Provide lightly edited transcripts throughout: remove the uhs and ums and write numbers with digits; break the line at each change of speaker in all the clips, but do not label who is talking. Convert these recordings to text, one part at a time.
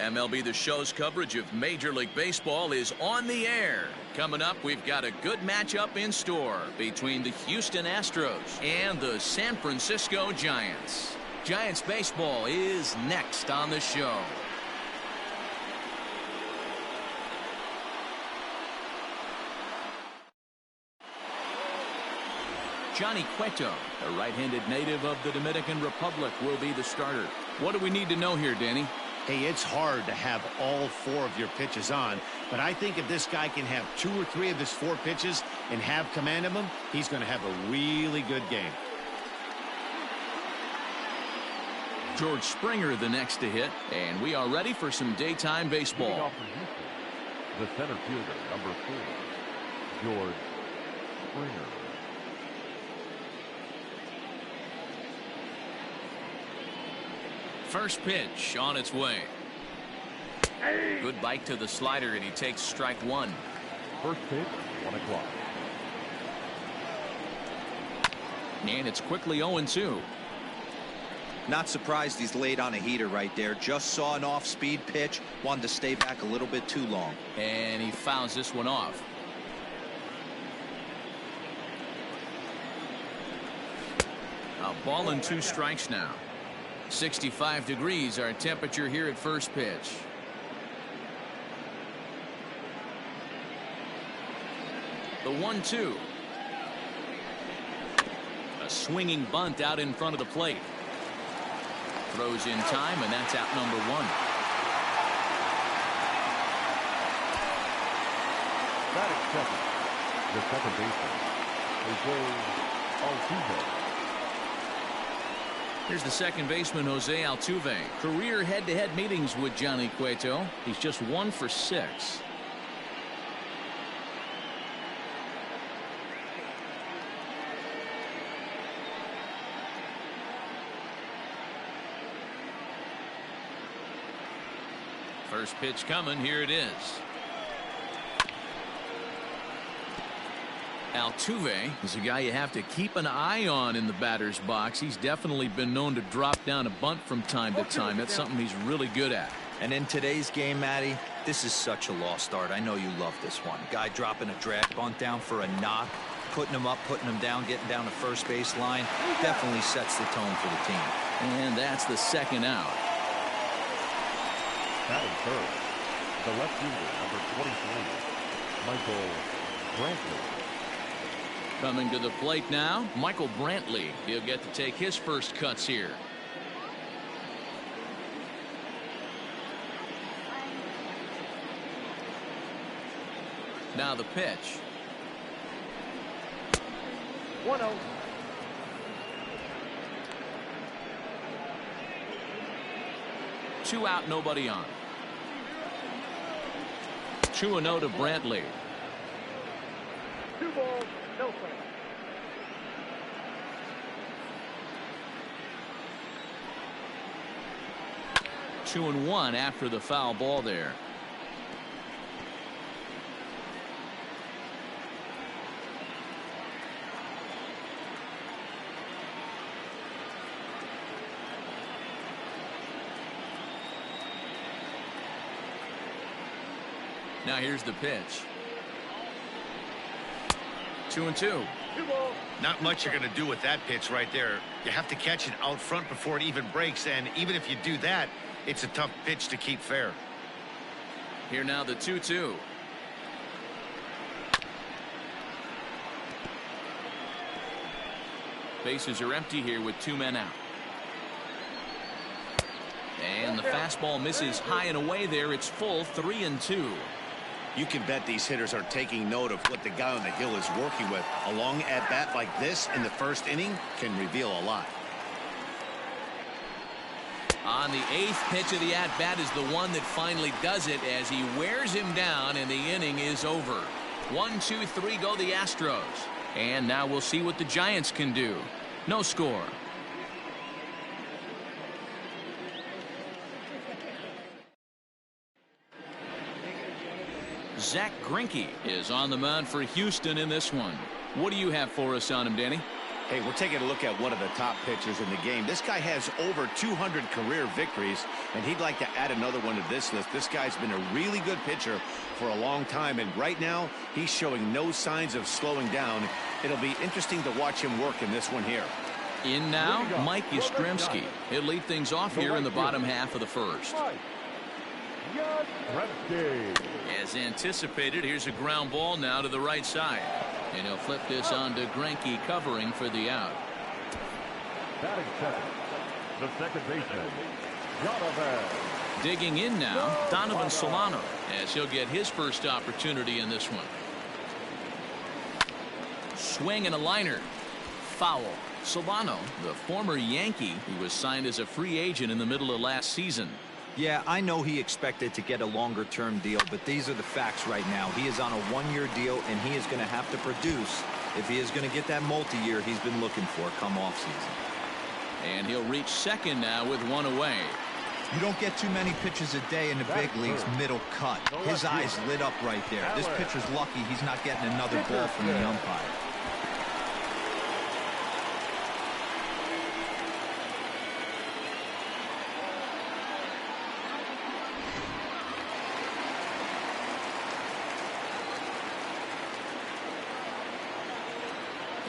MLB The Show's coverage of Major League Baseball is on the air. Coming up, we've got a good matchup in store between the Houston Astros and the San Francisco Giants. Giants baseball is next on the show. Johnny Cueto, a right-handed native of the Dominican Republic, will be the starter. What do we need to know here, Danny?
Hey, it's hard to have all 4 of your pitches on, but I think if this guy can have 2 or 3 of his 4 pitches and have command of them, he's going to have a really good game.
George Springer the next to hit, and we are ready for some daytime baseball.
The center fielder, number 4, George Springer.
First pitch on its way. Good bite to the slider, and he takes strike 1.
First pitch, 1 o'clock.
And it's quickly 0-2.
Not surprised he's laid on a heater right there. Just saw an off-speed pitch. Wanted to stay back a little bit too long.
And he fouls this one off. A ball and 2 strikes now. 65 degrees our temperature here at first pitch. The 1-2. A swinging bunt out in front of the plate. Throws in time, and that's out number 1.
Batting second, the second baseman, Jose Altuve.
Here's the second baseman, Jose Altuve. Career head-to-head meetings with Johnny Cueto. He's just 1 for 6. First pitch coming. Here it is. Altuve is a guy you have to keep an eye on in the batter's box. He's definitely been known to drop down a bunt from time to time. That's something he's really good at.
And in today's game, Matty, this is such a lost art. I know you love this one. Guy dropping a drag bunt down for a knock, putting him up, putting him down, getting down the first base line. Definitely sets the tone for the team.
And that's the second out.
Batting third, the left fielder, number 23, Michael Brantley.
Coming to the plate now, Michael Brantley. He'll get to take his first cuts here. Now the pitch.
1-0.
2 out, nobody on. 2-0 to Brantley.
2 balls, no strikes.
2-1 after the foul ball there. Now here's the pitch. 2-2.
Not much you're going to do with that pitch right there. You have to catch it out front before it even breaks, and even if you do that, it's a tough pitch to keep fair.
Here now the 2-2. Bases are empty here with 2 men out. And the fastball misses high and away there. It's full, 3-2.
You can bet these hitters are taking note of what the guy on the hill is working with. A long at-bat like this in the first inning can reveal a lot.
On the 8th pitch of the at-bat is the one that finally does it as he wears him down, and the inning is over. 1, 2, 3 go the Astros. And now we'll see what the Giants can do. No score. Zach Greinke is on the mound for Houston in this one. What do you have for us on him, Danny?
Hey, we're taking a look at one of the top pitchers in the game. This guy has over 200 career victories, and he'd like to add another one to this list. This guy's been a really good pitcher for a long time, and right now he's showing no signs of slowing down. It'll be interesting to watch him work in this one here.
In now, Mike Yastrzemski. He'll lead things off here in the bottom half of the first. As anticipated, here's a ground ball now to the right side. And he'll flip this on to Greinke covering for the out.
Batting second, the second baseman, Donovan.
Digging in now, Donovan Solano, as he'll get his first opportunity in this one. Swing and a liner. Foul. Solano, the former Yankee, who was signed as a free agent in the middle of last season.
Yeah, I know he expected to get a longer-term deal, but these are the facts right now. He is on a one-year deal, and he is going to have to produce if he is going to get that multi-year he's been looking for come off-season.
And he'll reach second now with one away.
You don't get too many pitches a day in the big leagues middle cut. His eyes lit up right there. This pitcher's lucky he's not getting another ball from the umpire.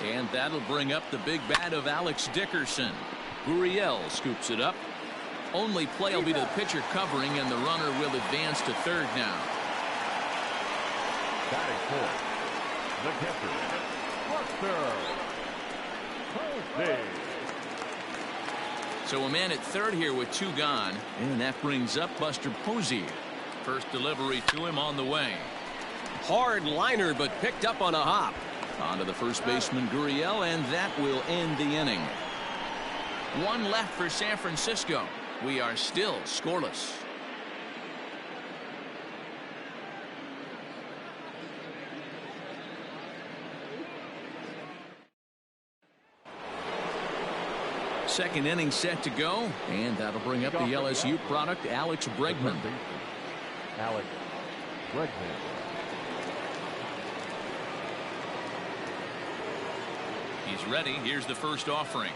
And that'll bring up the big bat of Alex Dickerson. Gurriel scoops it up. Only play will be to the pitcher covering, and the runner will advance to third now.
Batting fourth, the catcher, Buster.
So a man at third here with two gone, and that brings up Buster Posey. First delivery to him on the way. Hard liner, but picked up on a hop. On to the first baseman, Gurriel, and that will end the inning. One left for San Francisco. We are still scoreless. Second inning set to go, and that'll bring up the LSU product, Alex Bregman.
Alex Bregman.
He's ready. Here's the first offering.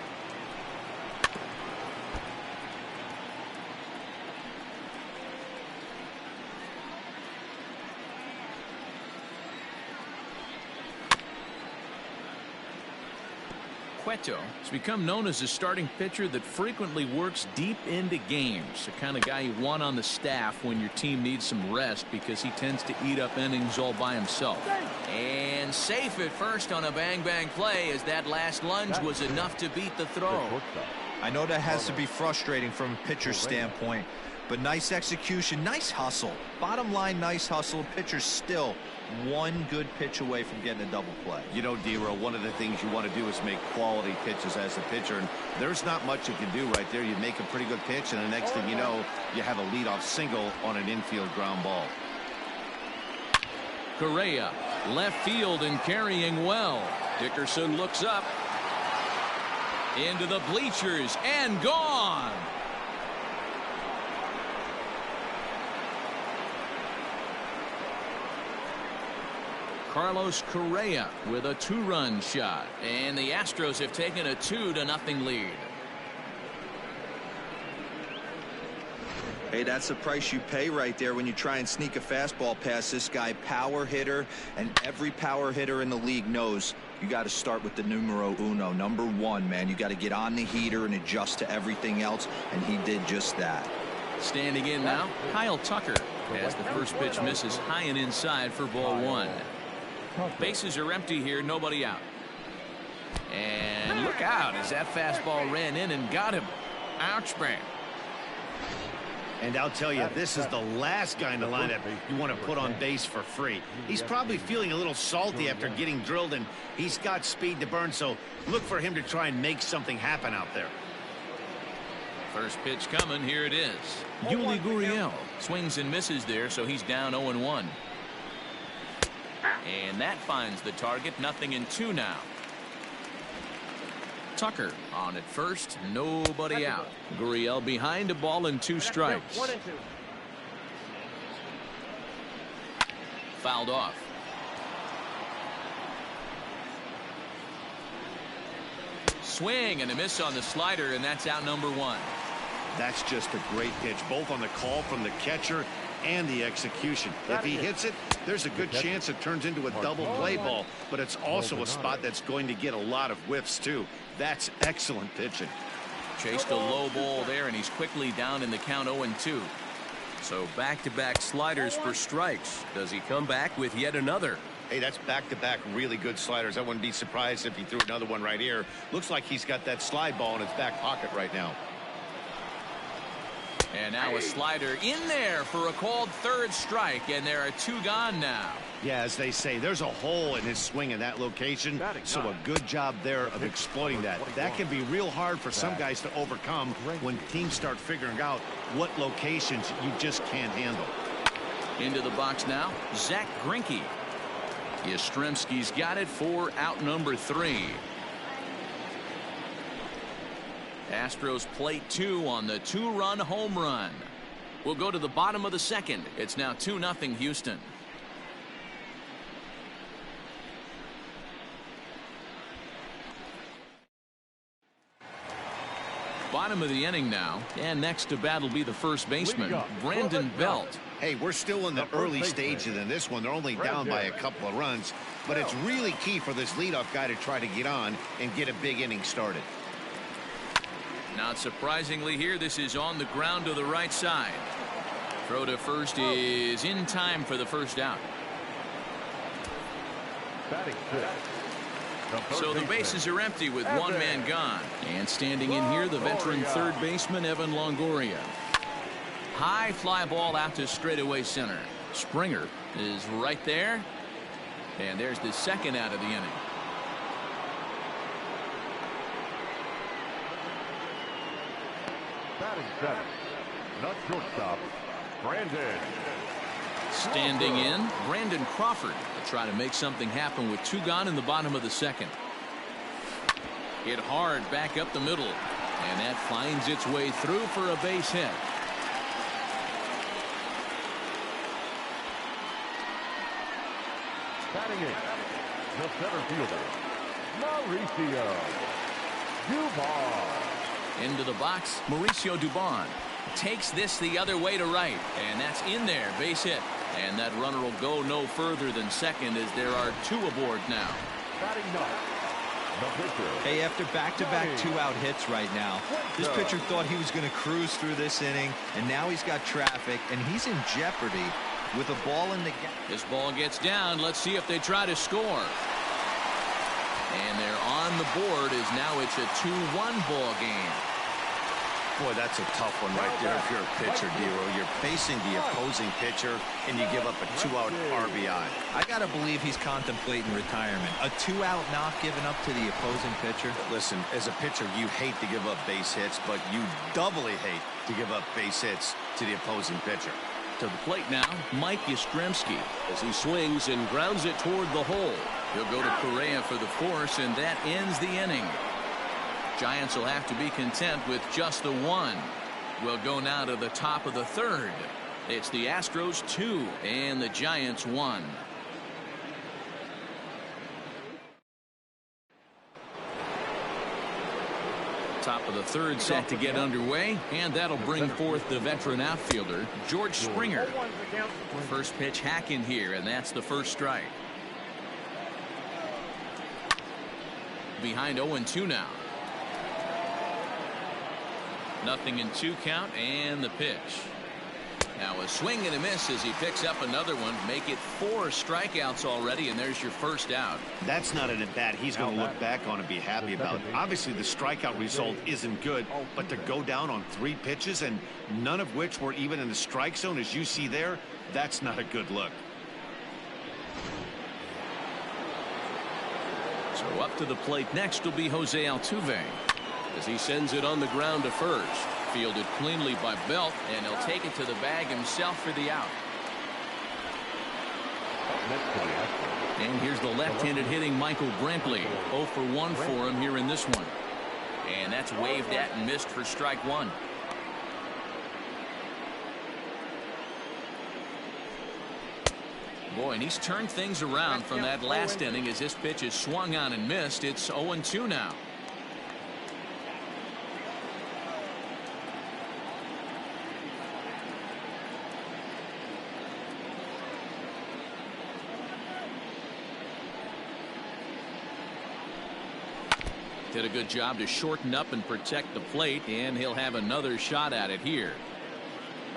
Cueto has become known as a starting pitcher that frequently works deep into games. The kind of guy you want on the staff when your team needs some rest, because he tends to eat up innings all by himself. And safe at first on a bang-bang play, as that last lunge was enough to beat the throw.
I know that has to be frustrating from a pitcher's standpoint, but nice execution, nice hustle. Bottom line, nice hustle. Pitcher's still one good pitch away from getting a double play.
You know, D-Row, one of the things you want to do is make quality pitches as a pitcher, and there's not much you can do right there. You make a pretty good pitch, and the next thing you know, you have a leadoff single on an infield ground ball.
Correa, left field and carrying well. Dickerson looks up. Into the bleachers and gone. Carlos Correa with a two-run shot, and the Astros have taken a 2-0 lead.
Hey, that's the price you pay right there when you try and sneak a fastball past this guy. Power hitter, and every power hitter in the league knows you got to start with the numero uno, number one, man. You got to get on the heater and adjust to everything else, and he did just that.
Standing in now, Kyle Tucker, as the first pitch misses high and inside for ball one. Bases are empty here, nobody out. And look out as that fastball ran in and got him. Ouch, man.
And I'll tell you, this is the last guy in the lineup you want to put on base for free. He's probably feeling a little salty after getting drilled, and he's got speed to burn, so look for him to try and make something happen out there.
First pitch coming, here it is. Yuli Gurriel swings and misses there, so he's down 0-1. And that finds the target, 0-2 now. Tucker on at first, nobody out. Gurriel behind, a ball and 2 strikes.
1-2.
Fouled off. swing and a miss on the slider, and that's out number 1.
That's just a great pitch, both on the call from the catcher and the execution. If he hits it, there's a good chance it turns into a double play ball, but it's also a spot that's going to get a lot of whiffs too. That's excellent pitching.
Chased a low ball there, and he's quickly down in the count 0-2. So back-to-back sliders for strikes. Does he come back with yet another?
Hey, that's back-to-back really good sliders. I wouldn't be surprised if he threw another one right here. Looks like he's got that slide ball in his back pocket right now.
And now a slider in there for a called third strike, and there are 2 gone now.
Yeah, as they say, there's a hole in his swing in that location, so a good job there of exploiting that. That can be real hard for some guys to overcome when teams start figuring out what locations you just can't handle.
Into the box now, Zach Greinke. Yastrzemski's got it for out number 3. Astros plate 2 on the 2-run home run. We'll go to the bottom of the second. It's now 2-0 Houston. Bottom of the inning now, and next to bat will be the first baseman, Brandon Belt.
Hey, we're still in the early stages in this one. They're only down by a couple of runs, but it's really key for this leadoff guy to try to get on and get a big inning started.
Not surprisingly here, this is on the ground to the right side. Throw to first is in time for the first out. So the bases are empty with 1 man gone. And standing in here, the veteran third baseman, Evan Longoria. High fly ball out to straightaway center. Springer is right there. And there's the second out of the inning.
Batting seventh, not shortstop, Brandon.
Standing in, Brandon Crawford to try to make something happen with 2 gone in the bottom of the second. Hit hard back up the middle, and that finds its way through for a base hit.
Batting eighth, the center fielder, Mauricio Dubon.
Into the box, Mauricio Dubon takes this the other way to right, and that's in there, base hit. And that runner will go no further than second as there are 2 aboard now.
Batting ninth, the pitcher.
Hey, after back-to-back 2-out hits right now, this pitcher thought he was going to cruise through this inning, and now he's got traffic, and he's in jeopardy with a ball in the gap.
This ball gets down. Let's see if they try to score. And they're on the board as now it's a 2-1 ball game.
Boy, that's a tough one right there if you're a pitcher, Dero. You're facing the opposing pitcher, and you give up a 2-out RBI.
I got to believe he's contemplating retirement. A 2-out knock given up to the opposing pitcher.
Listen, as a pitcher, you hate to give up base hits, but you doubly hate to give up base hits to the opposing pitcher.
To the plate now, Mike Yastrzemski as he swings and grounds it toward the hole. He'll go to Correa for the force, and that ends the inning. Giants will have to be content with just the 1. We'll go now to the top of the third. It's the Astros 2 and the Giants 1. Top of the third set to get underway, and that'll bring forth the veteran outfielder, George Springer. First pitch hack in here, and that's the first strike. Behind 0-2 now. 0-2 count, and the pitch. Now a swing and a miss as he picks up another one. Make it 4 strikeouts already, and there's your first out.
That's not an at-bat he's going to look back on and be happy about. Obviously, the strikeout result isn't good, but to go down on 3 pitches and none of which were even in the strike zone, as you see there, that's not a good look.
So up to the plate next will be Jose Altuve as he sends it on the ground to first. Fielded cleanly by Belt, and he'll take it to the bag himself for the out. And here's the left-handed hitting Michael Brantley. 0 for 1 for him here in this one. And that's waved at and missed for strike 1. Boy, and he's turned things around from that last inning as this pitch is swung on and missed. It's 0-2 now. Did a good job to shorten up and protect the plate, and he'll have another shot at it here.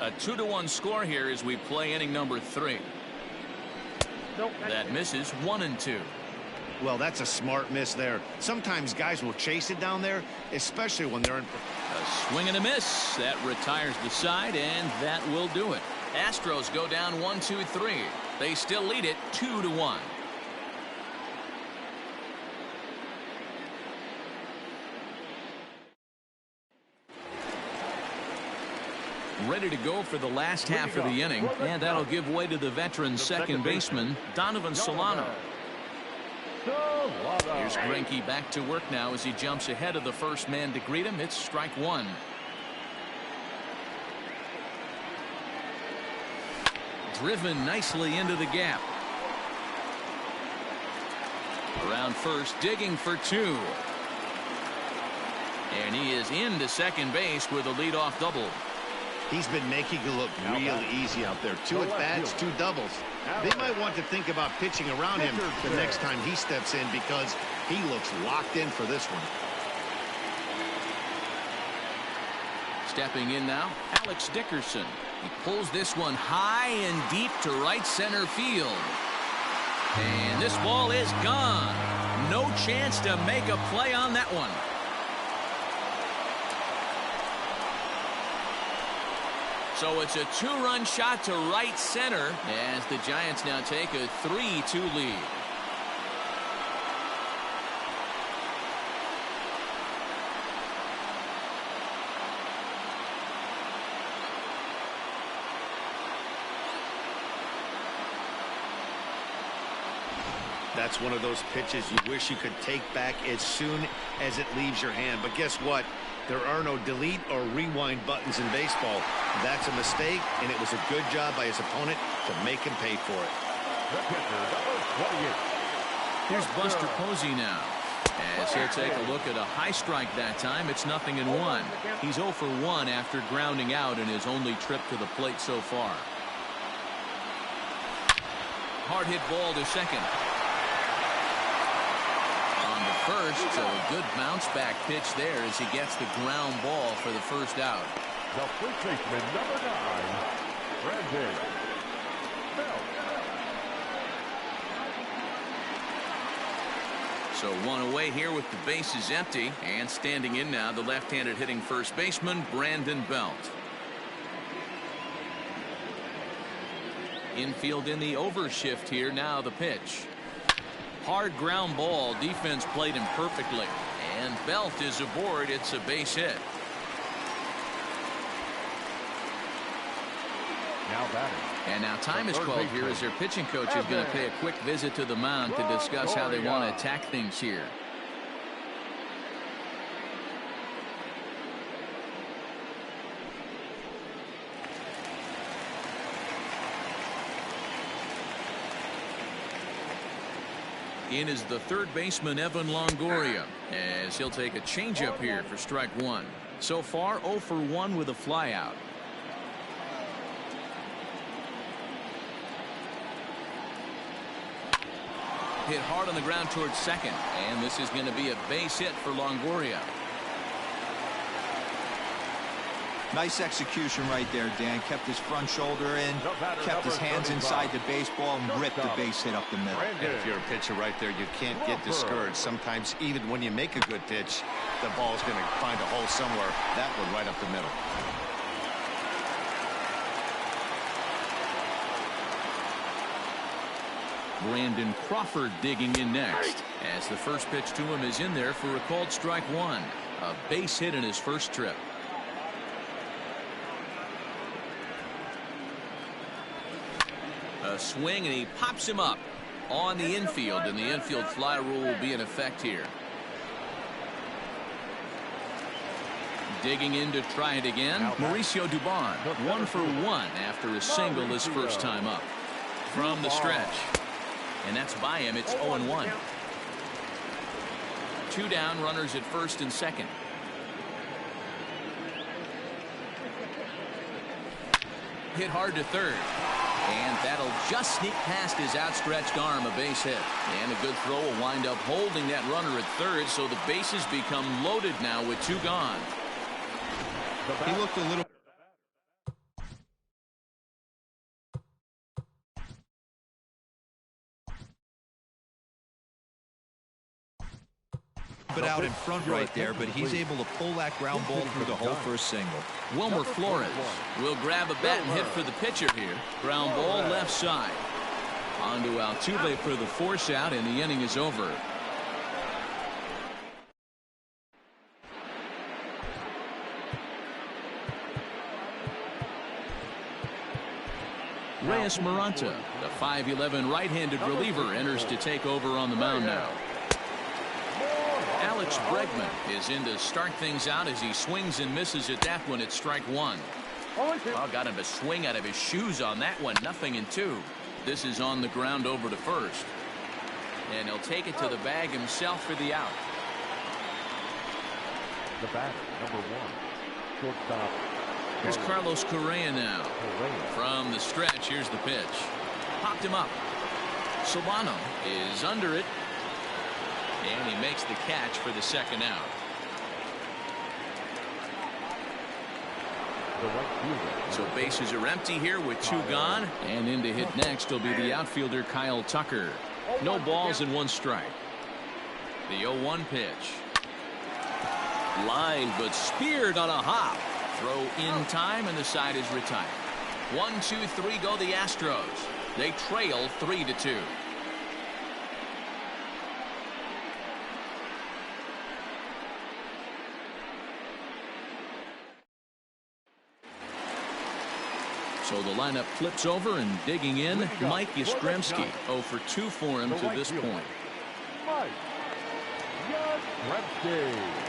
A 2-1 score here as we play inning number 3. That misses 1-2.
Well, that's a smart miss there. Sometimes guys will chase it down there, especially when they're in.
A swing and a miss. That retires the side, and that will do it. Astros go down 1-2-3. They still lead it 2-1. Ready to go for the last half of the inning, and that'll give way to the veteran second baseman, Donovan Solano. Here's Greinke back to work now as he jumps ahead of the first man to greet him. It's strike one. Driven nicely into the gap. Around first, digging for 2. And he is into second base with a leadoff double.
He's been making it look real easy out there. 2 at-bats, 2 doubles. They might want to think about pitching around him the next time he steps in because he looks locked in for this one.
Stepping in now, Alex Dickerson. He pulls this one high and deep to right center field. And this ball is gone. No chance to make a play on that one. So it's a 2-run shot to right center as the Giants now take a 3-2 lead.
That's one of those pitches you wish you could take back as soon as it leaves your hand. But guess what? There are no delete or rewind buttons in baseball. That's a mistake, and it was a good job by his opponent to make him pay for it.
Here's Buster Posey now. As he'll take a look at a high strike that time, it's 0-1. He's 0 for 1 after grounding out in his only trip to the plate so far. Hard hit ball to second. First, so a good bounce back pitch there as he gets the ground ball for the first out.
The first baseman, number 9, Brandon Belt.
So 1 away here with the bases empty, and standing in now the left-handed hitting first baseman Brandon Belt. Infield in the overshift here now the pitch. Hard ground ball. Defense played him perfectly. And Belt is aboard. It's a base hit.
Now batting.
And now time is called here as their pitching coach is going to pay a quick visit to the mound to discuss how they want to attack things here. In is the third baseman, Evan Longoria, as he'll take a changeup here for strike 1. So far, 0 for 1 with a flyout. Hit hard on the ground towards second, and this is going to be a base hit for Longoria.
Nice execution right there, Dan. Kept his front shoulder in, kept his hands inside the baseball, and ripped the base hit up the middle.
If you're a pitcher right there, you can't get discouraged. Sometimes even when you make a good pitch, the ball's going to find a hole somewhere. That one right up the middle.
Brandon Crawford digging in next, as the first pitch to him is in there for a called strike 1. A base hit in his first trip. A swing, and he pops him up on the infield, and the infield fly rule will be in effect here. Digging in to try it again, Mauricio Dubon, 1 for 1 after a single his first time up. From the stretch, and that's by him. It's 0-1. 2 down, runners at first and second. Hit hard to third. And that'll just sneak past his outstretched arm, a base hit. And a good throw will wind up holding that runner at third, so the bases become loaded now with 2 gone.
He looked a little...
But out in front right there, but he's able to pull that ground ball through the hole for a single.
Wilmer Flores will grab a bat and hit for the pitcher here. Ground ball left side. On to Altuve for the force out, and the inning is over. Reyes Maranta, the 5'11" right-handed reliever, enters to take over on the mound now. Alex Bregman is in to start things out as he swings and misses at that one at strike 1. Well, got him to swing out of his shoes on that one. 0-2. This is on the ground over to first. And he'll take it to the bag himself for the out.
The batter, number 1, shortstop.
Here's Carlos Correa now. From the stretch, here's the pitch. Popped him up. Solano is under it. And he makes the catch for the second out. So bases are empty here with 2 gone. And in to hit next will be the outfielder Kyle Tucker. No balls and 1 strike. The 0-1 pitch. Line but speared on a hop. Throw in time and the side is retired. 1, 2, 3 go the Astros. They trail 3-2. So the lineup flips over, and digging in, Mike Yastrzemski. 0 for 2 for him to this point.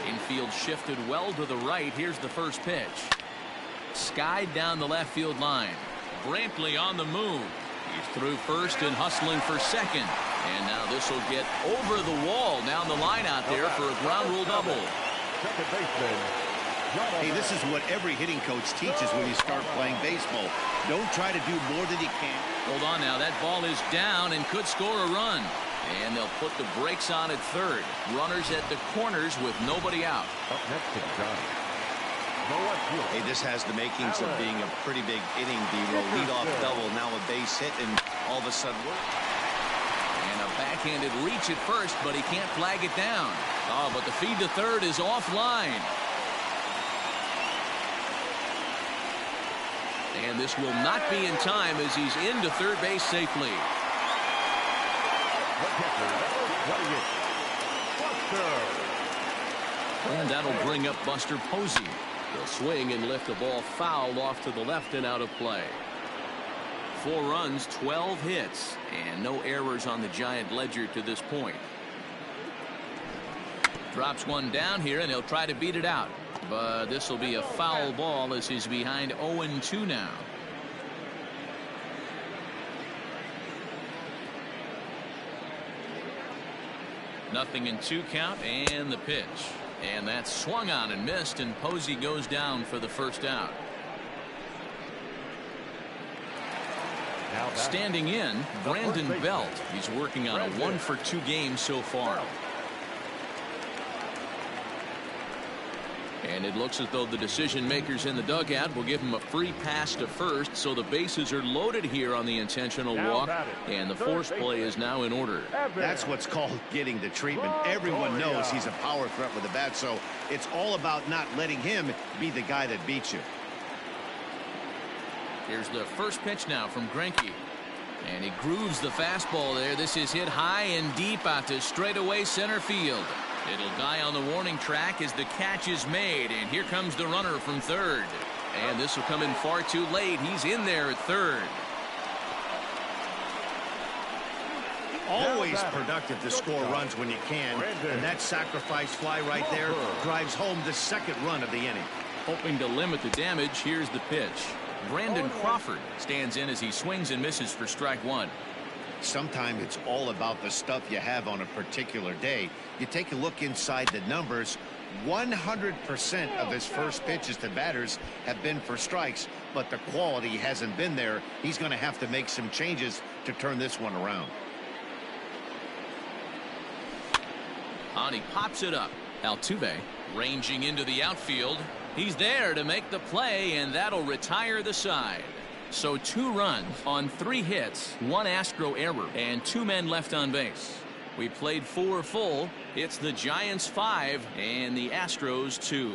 Infield shifted well to the right. Here's the first pitch. Skied down the left field line. Brantley on the move. He's through first and hustling for second. And now this will get over the wall down the line out there for a ground rule double.
Second baseman.
Hey, this is what every hitting coach teaches when you start playing baseball. Don't try to do more than you can.
Hold on now. That ball is down and could score a run. And they'll put the brakes on at third. Runners at the corners with nobody out.
Up next to Johnny.
Hey, this has the makings of being a pretty big inning. The leadoff double, now a base hit, and all of a sudden...
And a backhanded reach at first, but he can't flag it down. Oh, but the feed to third is offline. And this will not be in time as he's into third base safely. And that'll bring up Buster Posey. He'll swing and lift the ball foul off to the left and out of play. 4 runs, 12 hits, and no errors on the Giant ledger to this point. Drops one down here, and he'll try to beat it out. But this will be a foul ball as he's behind 0-2 now. Nothing in 2 count, and the pitch. And that's swung on and missed, and Posey goes down for the first out. Standing in, Brandon Belt. He's working on a 1 for 2 game so far. And it looks as though the decision makers in the dugout will give him a free pass to first, so the bases are loaded here on the intentional walk, and the force play is now in order.
That's what's called getting the treatment. Everyone knows he's a power threat with the bat, so it's all about not letting him be the guy that beats you.
Here's the first pitch now from Greinke. And he grooves the fastball there. This is hit high and deep out to straightaway center field. It'll die on the warning track as the catch is made, and here comes the runner from third. And this will come in far too late. He's in there at third.
Always productive to score runs when you can, and that sacrifice fly right there drives home the second run of the inning.
Hoping to limit the damage, here's the pitch. Brandon Crawford stands in as he swings and misses for strike 1.
Sometimes it's all about the stuff you have on a particular day. You take a look inside the numbers. 100% of his first pitches to batters have been for strikes, but the quality hasn't been there. He's going to have to make some changes to turn this one around.
And he pops it up. Altuve ranging into the outfield. He's there to make the play, and that'll retire the side. So 2 runs on 3 hits, 1 Astro error, and 2 men left on base. We played 4 full. It's the Giants 5 and the Astros 2.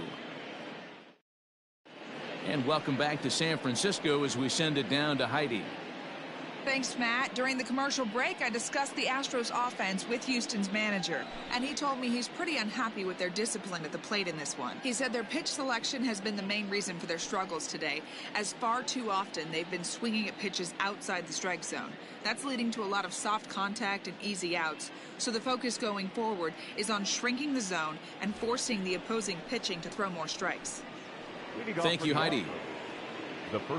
And welcome back to San Francisco as we send it down to Heidi.
Thanks, Matt. During the commercial break, I discussed the Astros offense with Houston's manager, and he told me he's pretty unhappy with their discipline at the plate in this one. He said their pitch selection has been the main reason for their struggles today, as far too often they've been swinging at pitches outside the strike zone. That's leading to a lot of soft contact and easy outs, so the focus going forward is on shrinking the zone and forcing the opposing pitching to throw more strikes.
Thank you, Heidi.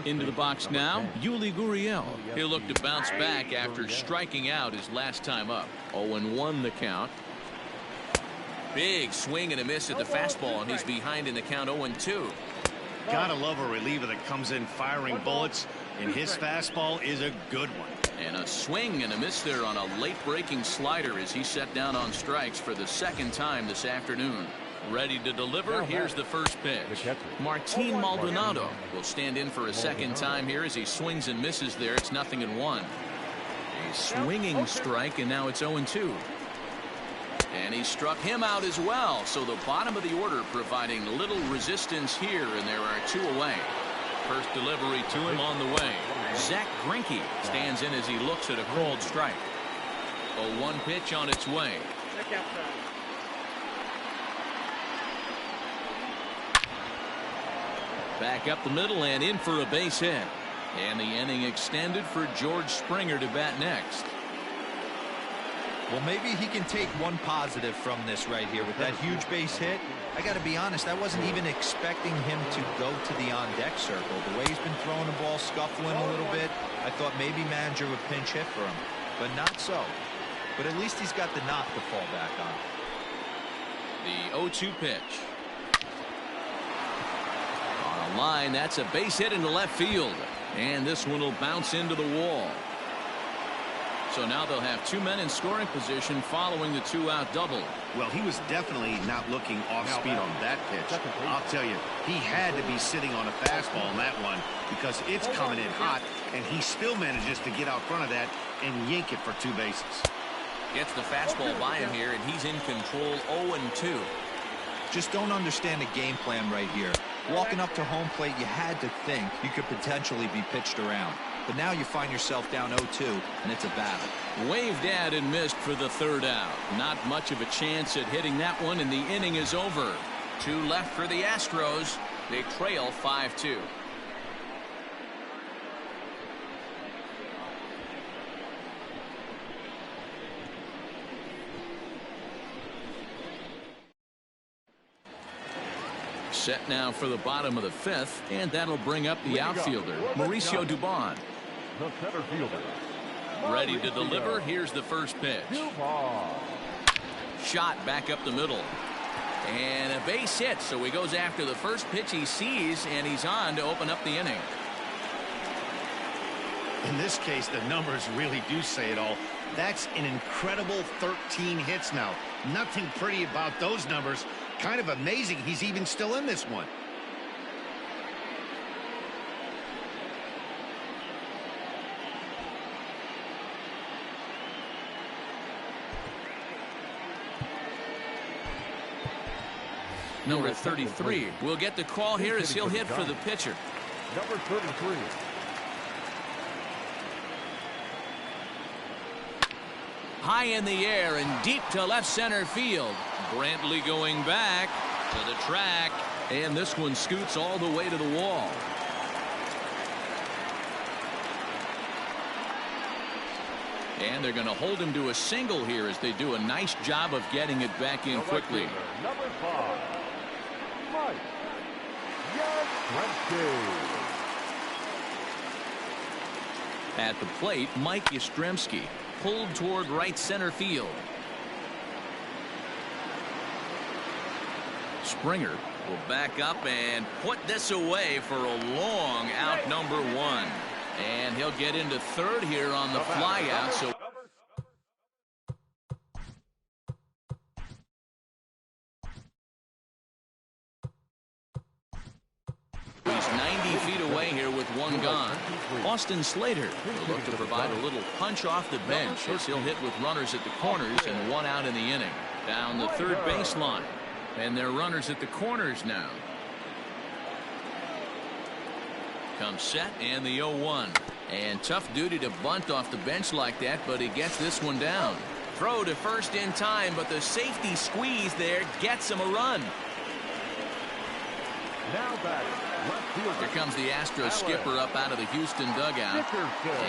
Into the box now, Yuli Gurriel. He'll look to bounce back after striking out his last time up. 0-1 the count. Big swing and a miss at the fastball, and he's behind in the count 0-2.
Gotta love a reliever that comes in firing bullets, and his fastball is a good one.
And a swing and a miss there on a late breaking slider as he set down on strikes for the 2nd time this afternoon. Ready to deliver. Here's the first pitch. Martin Maldonado will stand in for a 2nd time here as he swings and misses there. It's 0-1. A swinging strike, and now it's 0-2. And he struck him out as well. So the bottom of the order providing little resistance here, and there are 2 away. First delivery to him on the way. Zach Greinke stands in as he looks at a called strike. A 1 pitch on its way. Back up the middle and in for a base hit. And the inning extended for George Springer to bat next.
Well, maybe he can take one positive from this right here with that huge base hit. I got to be honest, I wasn't even expecting him to go to the on-deck circle. The way he's been throwing the ball, scuffling a little bit, I thought maybe manager would pinch hit for him, but not so. But at least he's got the knock to fall back on.
The 0-2 pitch. On a line, that's a base hit into left field. And this one will bounce into the wall. So now they'll have 2 men in scoring position following the 2-out double.
Well, he was definitely not looking off speed on that pitch. I'll tell you, he had to be sitting on a fastball on that one because it's coming in hot, and he still manages to get out front of that and yank it for 2 bases.
Gets the fastball by him here, and he's in control 0-2.
Just don't understand the game plan right here. Walking up to home plate, you had to think you could potentially be pitched around. But now you find yourself down 0-2, and it's a battle.
Waved at and missed for the 3rd out. Not much of a chance at hitting that one, and the inning is over. 2 left for the Astros. They trail 5-2. Set now for the bottom of the 5th, and that'll bring up the outfielder, Mauricio Dubon.
The center fielder.
Ready to deliver. Here's the first pitch. Shot back up the middle. And a base hit, so he goes after the first pitch he sees, and he's on to open up the inning.
In this case, the numbers really do say it all. That's an incredible 13 hits now. Nothing pretty about those numbers. Kind of amazing he's even still in this one.
Number 33 will get the call here as he'll hit for the pitcher.
Number 33.
High in the air and deep to left center field. Brantley going back to the track, and this one scoots all the way to the wall. And they're going to hold him to a single here as they do a nice job of getting it back in quickly.
Number 5. Mike Yastrzemski.
At the plate, Mike Yastrzemski pulled toward right center field. Springer will back up and put this away for a long out number 1. And he'll get into third here on the fly out. So he's 90 feet away here with 1 gone. Austin Slater will look to provide a little punch off the bench as he'll hit with runners at the corners and 1 out in the inning. Down the third baseline. And they're runners at the corners now. Comes set and the 0-1. And tough duty to bunt off the bench like that, but he gets this one down. Throw to first in time, but the safety squeeze there gets him a run.
Now batting, left fielder.
Here comes the Astros skipper up out of the Houston dugout.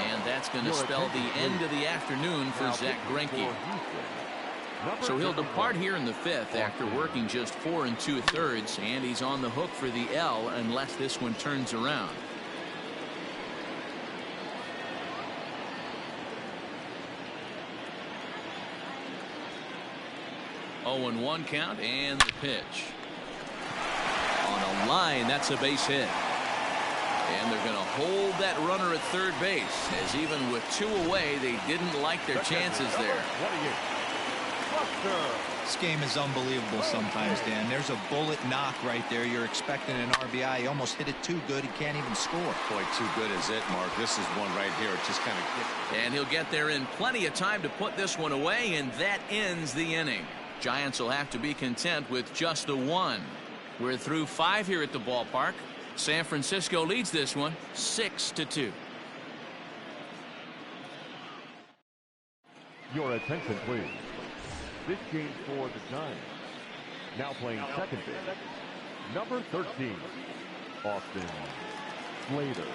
And that's going to spell the end of the afternoon for Zach Greinke. So he'll depart here in the 5th after working just 4 2/3, and he's on the hook for the L unless this one turns around. Oh, and 1 count and the pitch. On a line, that's a base hit. And they're going to hold that runner at third base, as even with 2 away, they didn't like their chances there.
This game is unbelievable sometimes, Dan. There's a bullet knock right there. You're expecting an RBI. He almost hit it too good. He can't even score.
Boy, too good is it, Mark. This is one right here. It just kind of...
And he'll get there in plenty of time to put this one away, and that ends the inning. Giants will have to be content with just the 1. We're through 5 here at the ballpark. San Francisco leads this one 6-2.
Your attention, please. This game for the Giants. Now playing second base, number 13, Austin Slater.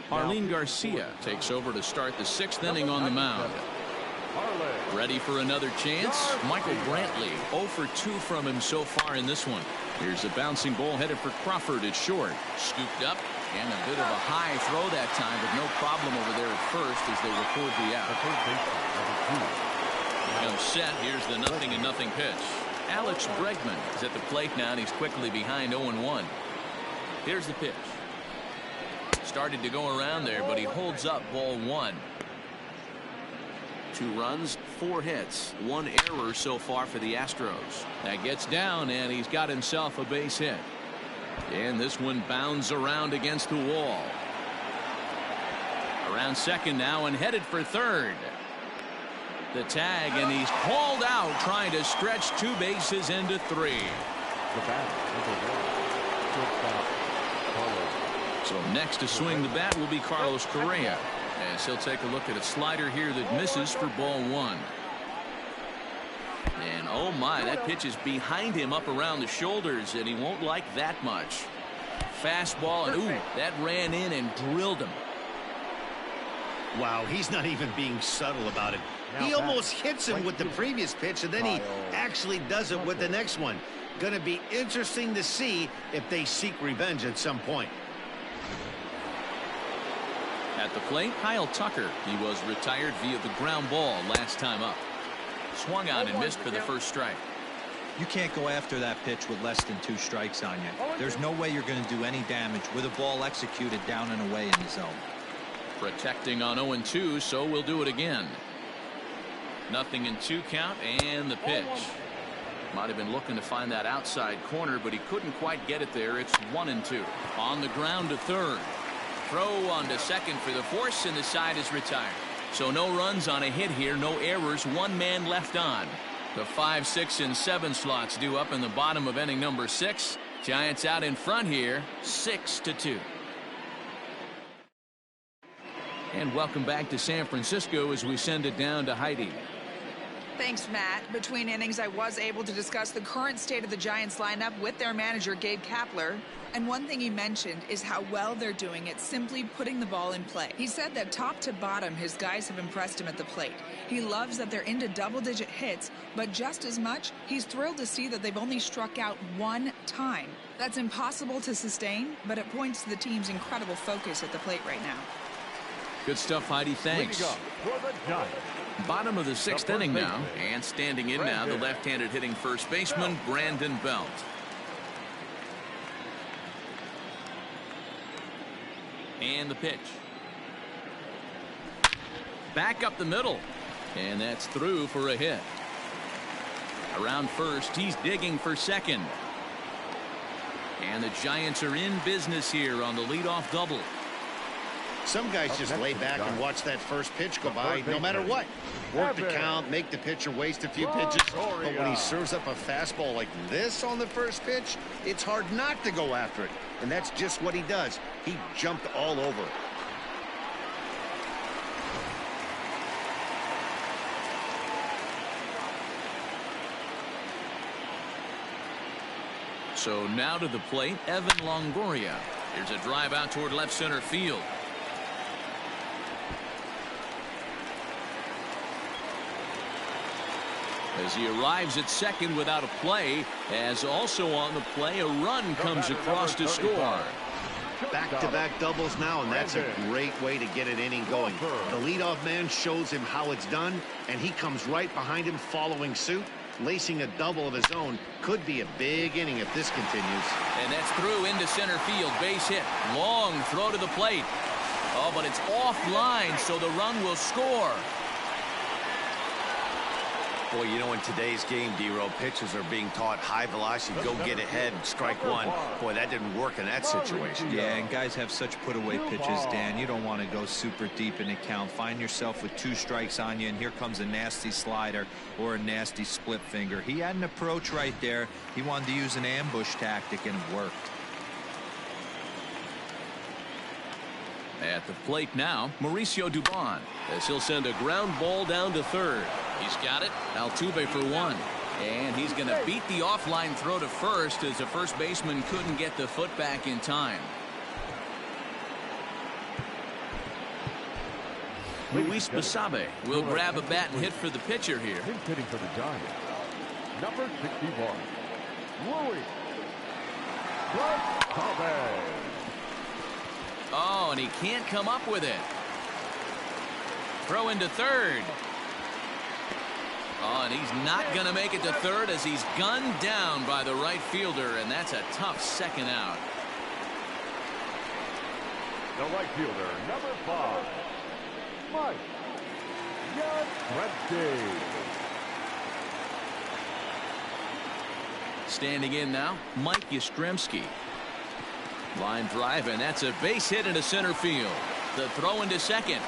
Arlene Garcia takes over to start the 6th inning on the mound. Ready for another chance? Michael Brantley 0 for 2 from him so far in this one. Here's a bouncing ball headed for Crawford at short. Scooped up and a bit of a high throw that time, but no problem over there at first as they record the out. Comes set. Here's the 0-0 pitch. Alex Bregman is at the plate now, and he's quickly behind 0-1. Here's the pitch. Started to go around there, but he holds up ball 1. 2 runs, 4 hits, 1 error so far for the Astros. That gets down, and he's got himself a base hit. And this one bounds around against the wall. Around second now and headed for third. The tag, and he's hauled out trying to stretch 2 bases into 3. So next to swing the bat will be Carlos Correa, as he'll take a look at a slider here that misses for ball 1. And oh my, that pitch is behind him up around the shoulders, and he won't like that much. Fastball, and ooh, that ran in and drilled him.
Wow, he's not even being subtle about it. He almost hits him with the previous pitch, and then he actually does it with the next one. Going to be interesting to see if they seek revenge at some point.
At the plate, Kyle Tucker. He was retired via the ground ball last time up. Swung on and missed for the first strike.
You can't go after that pitch with less than 2 strikes on you. There's no way you're going to do any damage with a ball executed down and away in the zone.
Protecting on 0-2, so we'll do it again. 0-2 count, and the pitch. Might have been looking to find that outside corner, but he couldn't quite get it there. It's 1-2. On the ground to third. Throw on to second for the force, and the side is retired. So no runs on a hit here, no errors, 1 man left on. The 5, 6, and 7 slots due up in the bottom of inning number 6. Giants out in front here, 6-2. And welcome back to San Francisco as we send it down to Heidi.
Thanks, Matt. Between innings, I was able to discuss the current state of the Giants lineup with their manager, Gabe Kapler. And one thing he mentioned is how well they're doing at simply putting the ball in play. He said that top to bottom, his guys have impressed him at the plate. He loves that they're into double-digit hits, but just as much, he's thrilled to see that they've only struck out 1 time. That's impossible to sustain, but it points to the team's incredible focus at the plate right now.
Good stuff, Heidi. Thanks.
Leading up for the Giants,
Bottom of the sixth inning now, and standing in now, the
Brandon.
left-handed hitting first baseman, Brandon Belt. And the pitch. Back up the middle, and that's through for a hit. Around first, he's digging for second. And the Giants are in business here on the leadoff double.
Some guys just lay back and watch that first pitch go by no matter what. Work the count, make the pitcher waste a few pitches. But when he serves up a fastball like this on the first pitch, it's hard not to go after it. And that's just what he does. He jumped all over it.
So now to the plate, Evan Longoria. Here's a drive out toward left center field. As he arrives at second without a play, as also on the play, a run comes across to score.
Back-to-back doubles now, and that's a great way to get an inning going. The leadoff man shows him how it's done, and he comes right behind him following suit. Lacing a double of his own could be a big inning if this continues.
And that's through into center field. Base hit. Long throw to the plate. Oh, but it's offline, so the run will score.
Boy, you know, in today's game, D-Row, pitchers are being taught high velocity, go get ahead, strike one. Boy, that didn't work in that situation.
Yeah, and guys have such put-away pitches, Dan. You don't want to go super deep in the count. Find yourself with 2 strikes on you, and here comes a nasty slider or a nasty split finger. He had an approach right there. He wanted to use an ambush tactic, and it worked.
At the plate now, Mauricio Dubon, as he'll send a ground ball down to third. He's got it. Altuve for 1. And he's going to beat the offline throw to first as the first baseman couldn't get the foot back in time. Luis Basabe will grab a bat and hit for the pitcher here.
He's hitting for the Giants. Number 61, Luis Basabe.
Oh, and he can't come up with it. Throw into third. Oh, and he's not going to make it to third as he's gunned down by the right fielder, and that's a tough second out.
The right fielder, number 5, Mike Yastrzemski.
Standing in now, Mike Yastrzemski. Line drive, and that's a base hit into center field. The throw into second.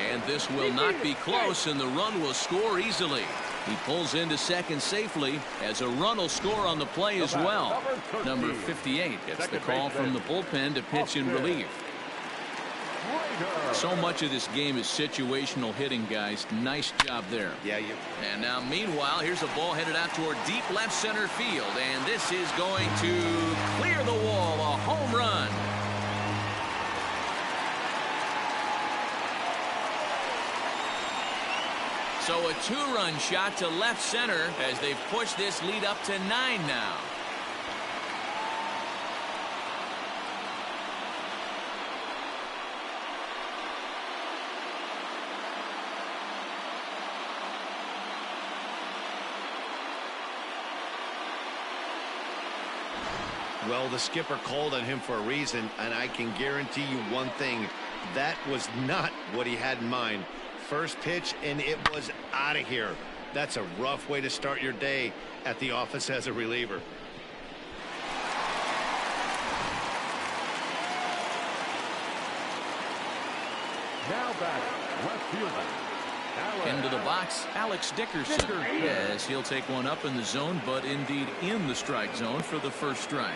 And this will not be close, and the run will score easily. He pulls into second safely as a run will score on the play as well. Number 58 gets the call from the bullpen to pitch in relief. So much of this game is situational hitting, guys. Nice job there.
Yeah,
And now, meanwhile, here's a ball headed out toward deep left center field, and this is going to clear the wall. A home run. So a 2-run shot to left center as they've pushed this lead up to 9 now.
Well, the skipper called on him for a reason, and I can guarantee you one thing. That was not what he had in mind. First pitch, and it was out of here. That's a rough way to start your day at the office as a reliever.
Now back, left fielder.
Into the box, Alex Dickerson. Yes, he'll take one up in the zone, but indeed in the strike zone for the first strike.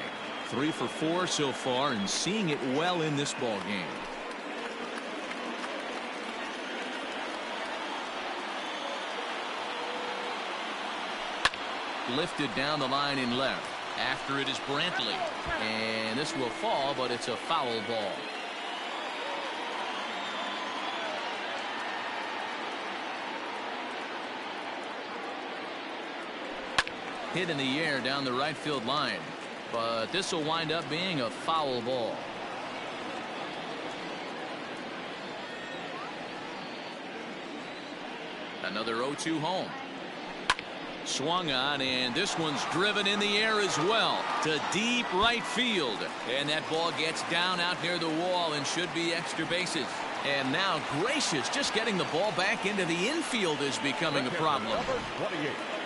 3 for 4 so far, and seeing it well in this ball game. Lifted down the line in left. After it is Brantley. And this will fall, but it's a foul ball. Hit in the air down the right field line. But this will wind up being a foul ball. Another 0-2 home. Swung on, and this one's driven in the air as well to deep right field. And that ball gets down out near the wall and should be extra bases. And now, gracious, just getting the ball back into the infield is becoming a problem.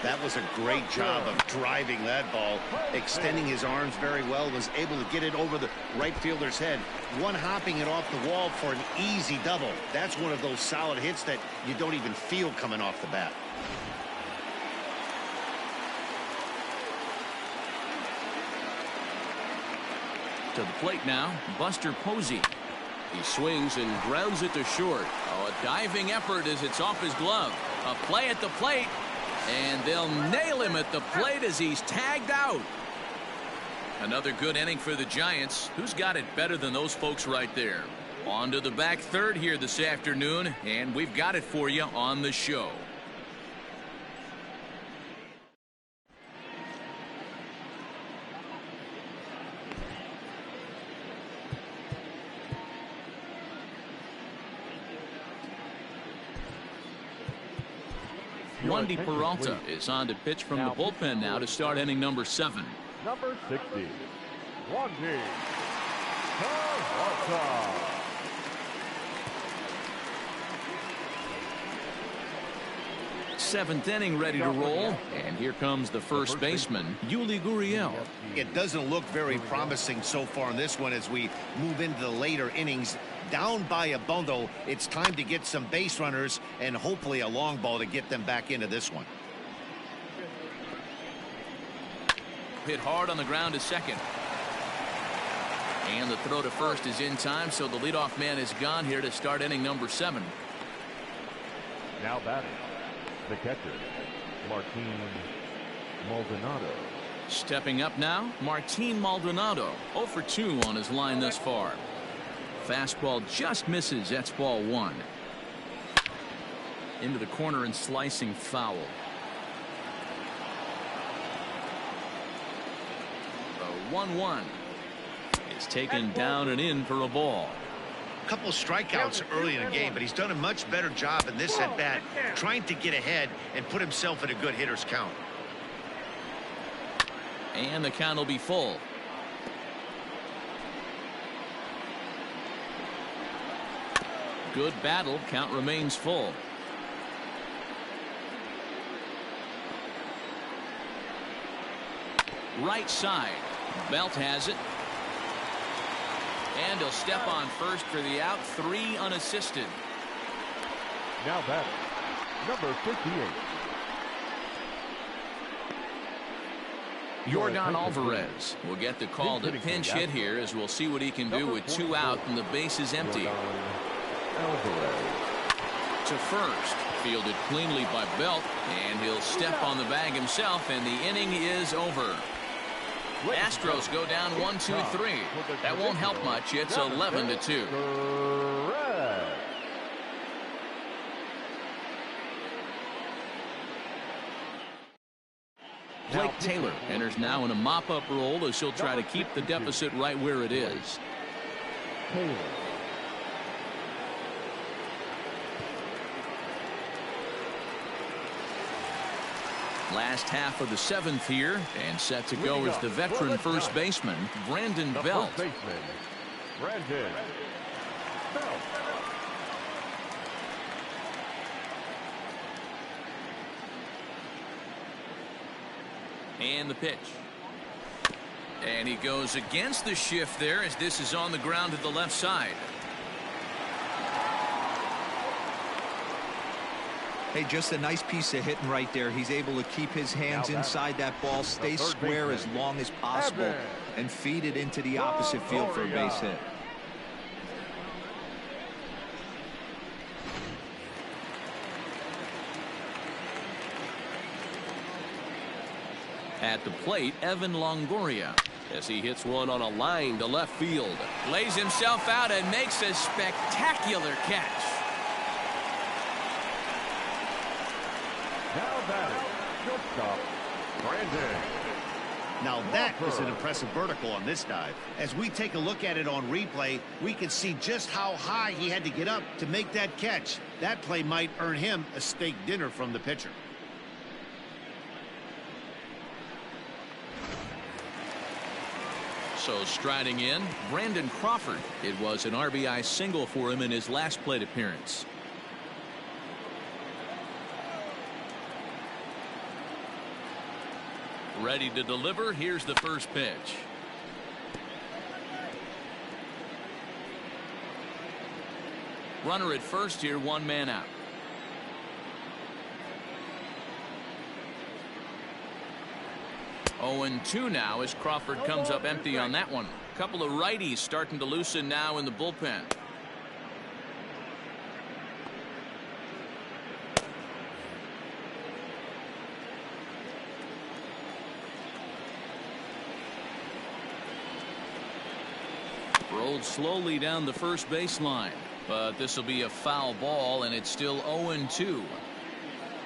That was a great job of driving that ball, extending his arms very well, was able to get it over the right fielder's head, one-hopping it off the wall for an easy double. That's one of those solid hits that you don't even feel coming off the bat.
To the plate now, Buster Posey. He swings and grounds it to short. Oh, a diving effort as it's off his glove. A play at the plate, and they'll nail him at the plate as he's tagged out. Another good inning for the Giants. Who's got it better than those folks right there? On to the back third here this afternoon, and we've got it for you on the show. Wendy Peralta is on to pitch from the bullpen now to start inning number 7.
Number 60, Wendy Peralta.
Seventh inning ready to roll, and here comes the first baseman, Yuli Gurriel.
It doesn't look very promising so far in this one as we move into the later innings. Down by a bundle, it's time to get some base runners and hopefully a long ball to get them back into this one.
Hit hard on the ground to second. And the throw to first is in time, so the leadoff man is gone here to start inning number 7.
Now batting, the catcher, Martin Maldonado.
Stepping up now, Martin Maldonado, 0 for 2 on his line thus far. Fastball just misses. That's ball 1. Into the corner and slicing foul. The 1-1 is taken down and in for a ball.
A couple strikeouts early in the game, but he's done a much better job in this at bat, trying to get ahead and put himself in a good hitter's count.
And the count will be full. Good battle. Count remains full. Right side. Belt has it. And he'll step on first for the out. 3 unassisted.
Now batting, number 58.
Yordan Alvarez will get the call to pinch hit here, as we'll see what he can do with 2 out and the base is empty. To first, fielded cleanly by Belt, and he'll step on the bag himself, and the inning is over. Astros go down 1-2-3. That won't help much. It's 11-2. Blake Taylor enters now in a mop-up role as he'll try to keep the deficit right where it is. Last half of the 7th here, and set to go is the veteran first baseman, Brandon Belt.
Brandon Belt.
And the pitch. And he goes against the shift there as this is on the ground to the left side.
Hey, just a nice piece of hitting right there. He's able to keep his hands inside that ball, stay square as long as possible, and feed it into the opposite field for a base hit.
At the plate, Evan Longoria, as he hits one on a line to left field. Lays himself out and makes a spectacular catch.
Now batting, shortstop, Brandon
Now that is an impressive vertical on this dive. As we take a look at it on replay, we can see just how high he had to get up to make that catch. That play might earn him a steak dinner from the pitcher.
So striding in, Brandon Crawford. It was an RBI single for him in his last plate appearance. Ready to deliver. Here's the first pitch. Runner at first here, one man out. Oh, and 2 now as Crawford comes up empty on that one. Couple of righties starting to loosen now in the bullpen. Rolled slowly down the first baseline, but this will be a foul ball, and it's still 0-2.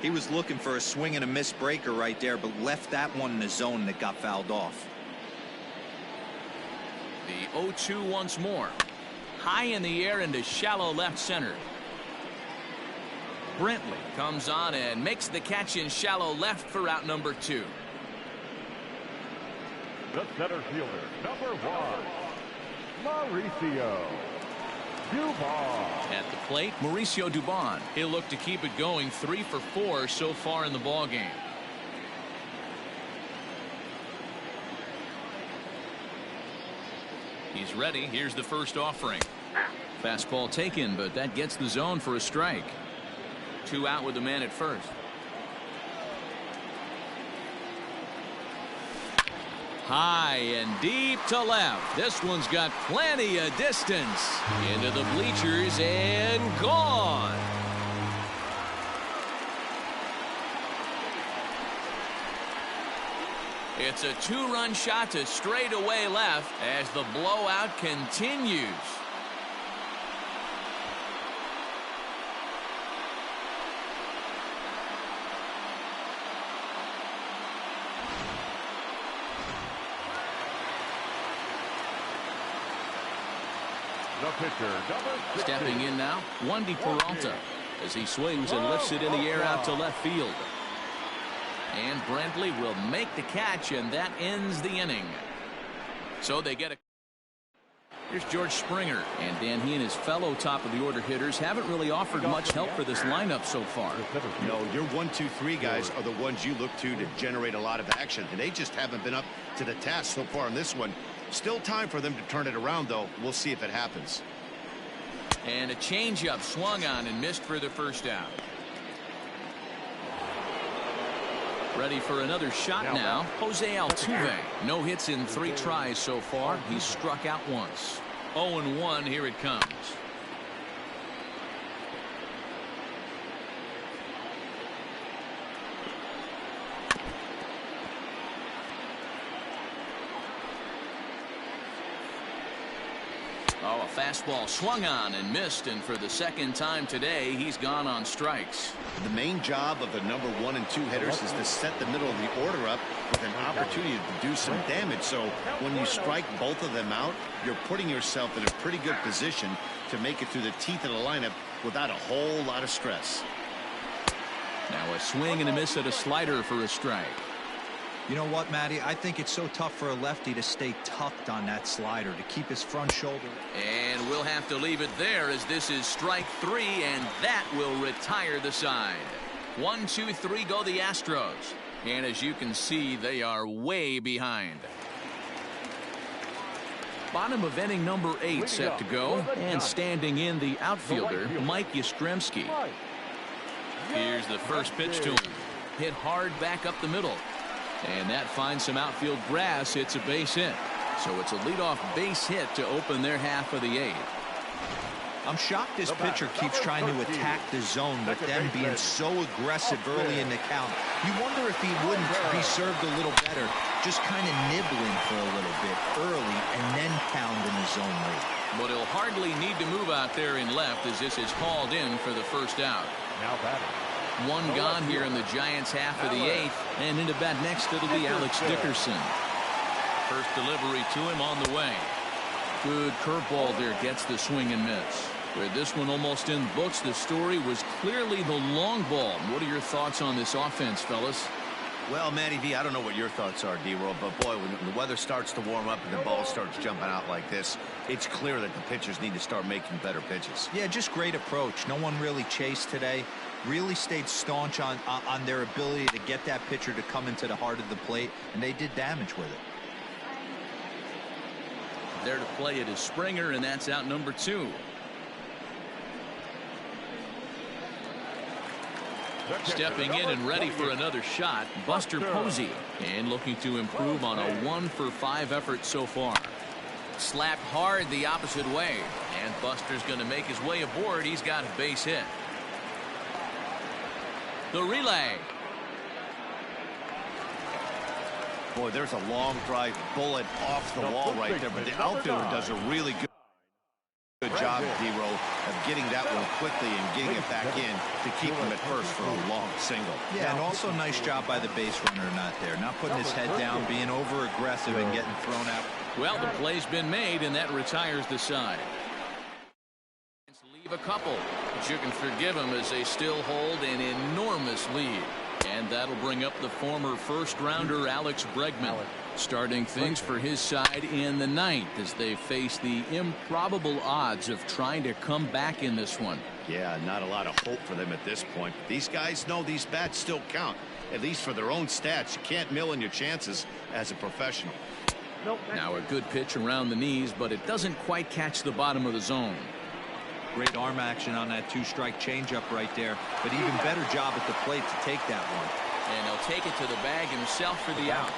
He was looking for a swing and a miss breaker right there, but left that one in the zone that got fouled off.
The 0-2 once more. High in the air into shallow left center. Brentley comes on and makes the catch in shallow left for out number 2.
The center fielder, number 1, Mauricio Dubon.
At the plate, Mauricio Dubon. He'll look to keep it going, 3 for 4 so far in the ball game. He's ready. Here's the first offering. Fastball taken, but that gets the zone for a strike. 2 out with the man at first. High and deep to left. This one's got plenty of distance. Into the bleachers and gone. It's a 2-run shot to straightaway left as the blowout continues.
The pitcher, number 16.
Stepping in now, Wandy Peralta as he swings and lifts it in the air out to left field. And Brentley will make the catch, and that ends the inning. So they get a... Here's George Springer, and Dan, he and his fellow top of the order hitters haven't really offered much help for this lineup so far.
No, your 1, 2, 3 guys are the ones you look to generate a lot of action, and they just haven't been up to the task so far in this one. Still time for them to turn it around, though. We'll see if it happens.
And a changeup swung on and missed for the first out. Ready for another shot now. Jose Altuve. No hits in 3 tries so far. He's struck out once. 0-1. Here it comes. Oh, a fastball swung on and missed, and for the second time today, he's gone on strikes.
The main job of the number 1 and 2 hitters is to set the middle of the order up with an opportunity to do some damage. So when you strike both of them out, you're putting yourself in a pretty good position to make it through the teeth of the lineup without a whole lot of stress.
Now a swing and a miss at a slider for a strike.
You know what, Matty? I think it's so tough for a lefty to stay tucked on that slider, to keep his front shoulder.
And we'll have to leave it there as this is strike 3, and that will retire the side. 1, 2, 3 go the Astros. And as you can see, they are way behind. Bottom of inning number 8 set to go, and standing in the outfielder, Mike Yastrzemski. Here's the first pitch to him. Hit hard back up the middle. And that finds some outfield grass. It's a base hit. So it's a leadoff base hit to open their half of the 8th.
I'm shocked this pitcher keeps trying to attack the zone with them being so aggressive early in the count. You wonder if he wouldn't be served a little better, just kind of nibbling for a little bit early and then pounding the zone late.
But he'll hardly need to move out there in left as this is hauled in for the first out.
Now batting.
1 gone here in the Giants' half of the 8th, and into bat next it'll be Alex Dickerson. First delivery to him on the way. Good curveball there, gets the swing and miss. With this one almost in the books, the story was clearly the long ball. What are your thoughts on this offense, fellas?
Well, Matty V, I don't know what your thoughts are, D-Roll, but boy, when the weather starts to warm up and the ball starts jumping out like this, it's clear that the pitchers need to start making better pitches.
Yeah, just great approach. No one really chased today. Really stayed staunch on their ability to get that pitcher to come into the heart of the plate, and they did damage with it.
There to play it is Springer, and that's out number 2. Stepping in and ready for another shot, Buster Posey, and looking to improve on a 1-for-5 effort so far. Slapped hard the opposite way, and Buster's going to make his way aboard. He's got a base hit. The relay.
Boy, there's a long drive bullet off the wall right there, but the outfielder does a really good job, D-Roll, of getting that one quickly and getting it back in to keep him at first for a long single.
Yeah, and also nice job by the base runner not there. Not putting his head down, being over-aggressive and getting thrown out.
Well, the play's been made, and that retires the side. Leave a couple, but you can forgive them as they still hold an enormous lead. And that'll bring up the former first-rounder Alex Bregman, starting things for his side in the 9th as they face the improbable odds of trying to come back in this one.
Yeah, not a lot of hope for them at this point. These guys know these bats still count, at least for their own stats. You can't mill in your chances as a professional.
Now a good pitch around the knees, but it doesn't quite catch the bottom of the zone.
Great arm action on that 2-strike changeup right there, but even better job at the plate to take that one.
And he'll take it to the bag himself for the out.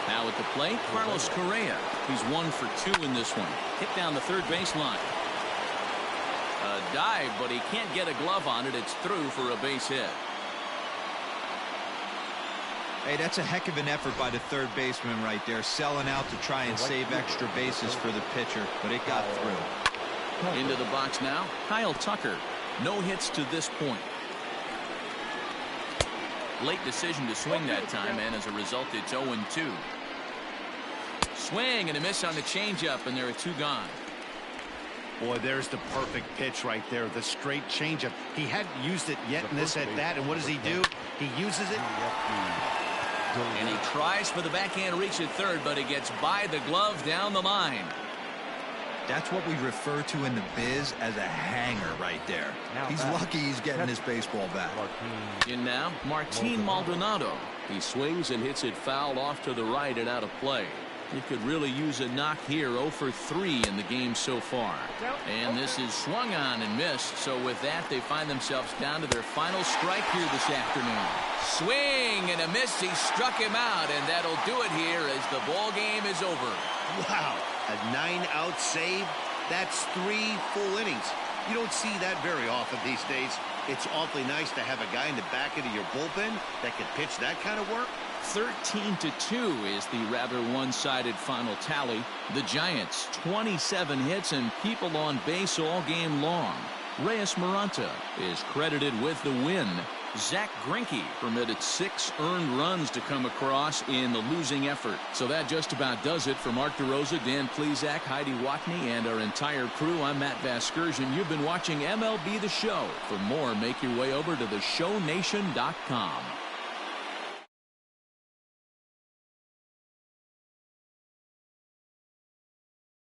Now at the plate, Carlos Correa. He's 1 for 2 in this one. Hit down the third baseline. A dive, but he can't get a glove on it. It's through for a base hit.
Hey, that's a heck of an effort by the third baseman right there, selling out to try and save extra bases for the pitcher, but it got through.
Into the box now, Kyle Tucker. No hits to this point. Late decision to swing that time, and as a result, it's 0-2. Swing and a miss on the changeup, and there are 2 gone.
Boy, there's the perfect pitch right there, the straight changeup. He hadn't used it yet in this at-bat, and what does he do? He uses it.
And he tries for the backhand reach at third, but he gets by the glove down the line.
That's what we refer to in the biz as a hanger right there. He's lucky he's getting his baseball back.
In now, Martin Maldonado. He swings and hits it foul off to the right and out of play. He could really use a knock here. 0 for 3 in the game so far. And this is swung on and missed. So with that, they find themselves down to their final strike here this afternoon. Swing and a miss. He struck him out, and that'll do it here as the ball game is over.
Wow, a 9-out save. That's 3 full innings. You don't see that very often these days. It's awfully nice to have a guy in the back end of your bullpen that can pitch that kind of work.
13-2 is the rather one-sided final tally. The Giants 27 hits and people on base all game long. Reyes Maranta is credited with the win. Zach Greinke permitted 6 earned runs to come across in the losing effort. So that just about does it. For Mark DeRosa, Dan Plesac, Heidi Watney, and our entire crew, I'm Matt Vasgersian. You've been watching MLB The Show. For more, make your way over to theshownation.com.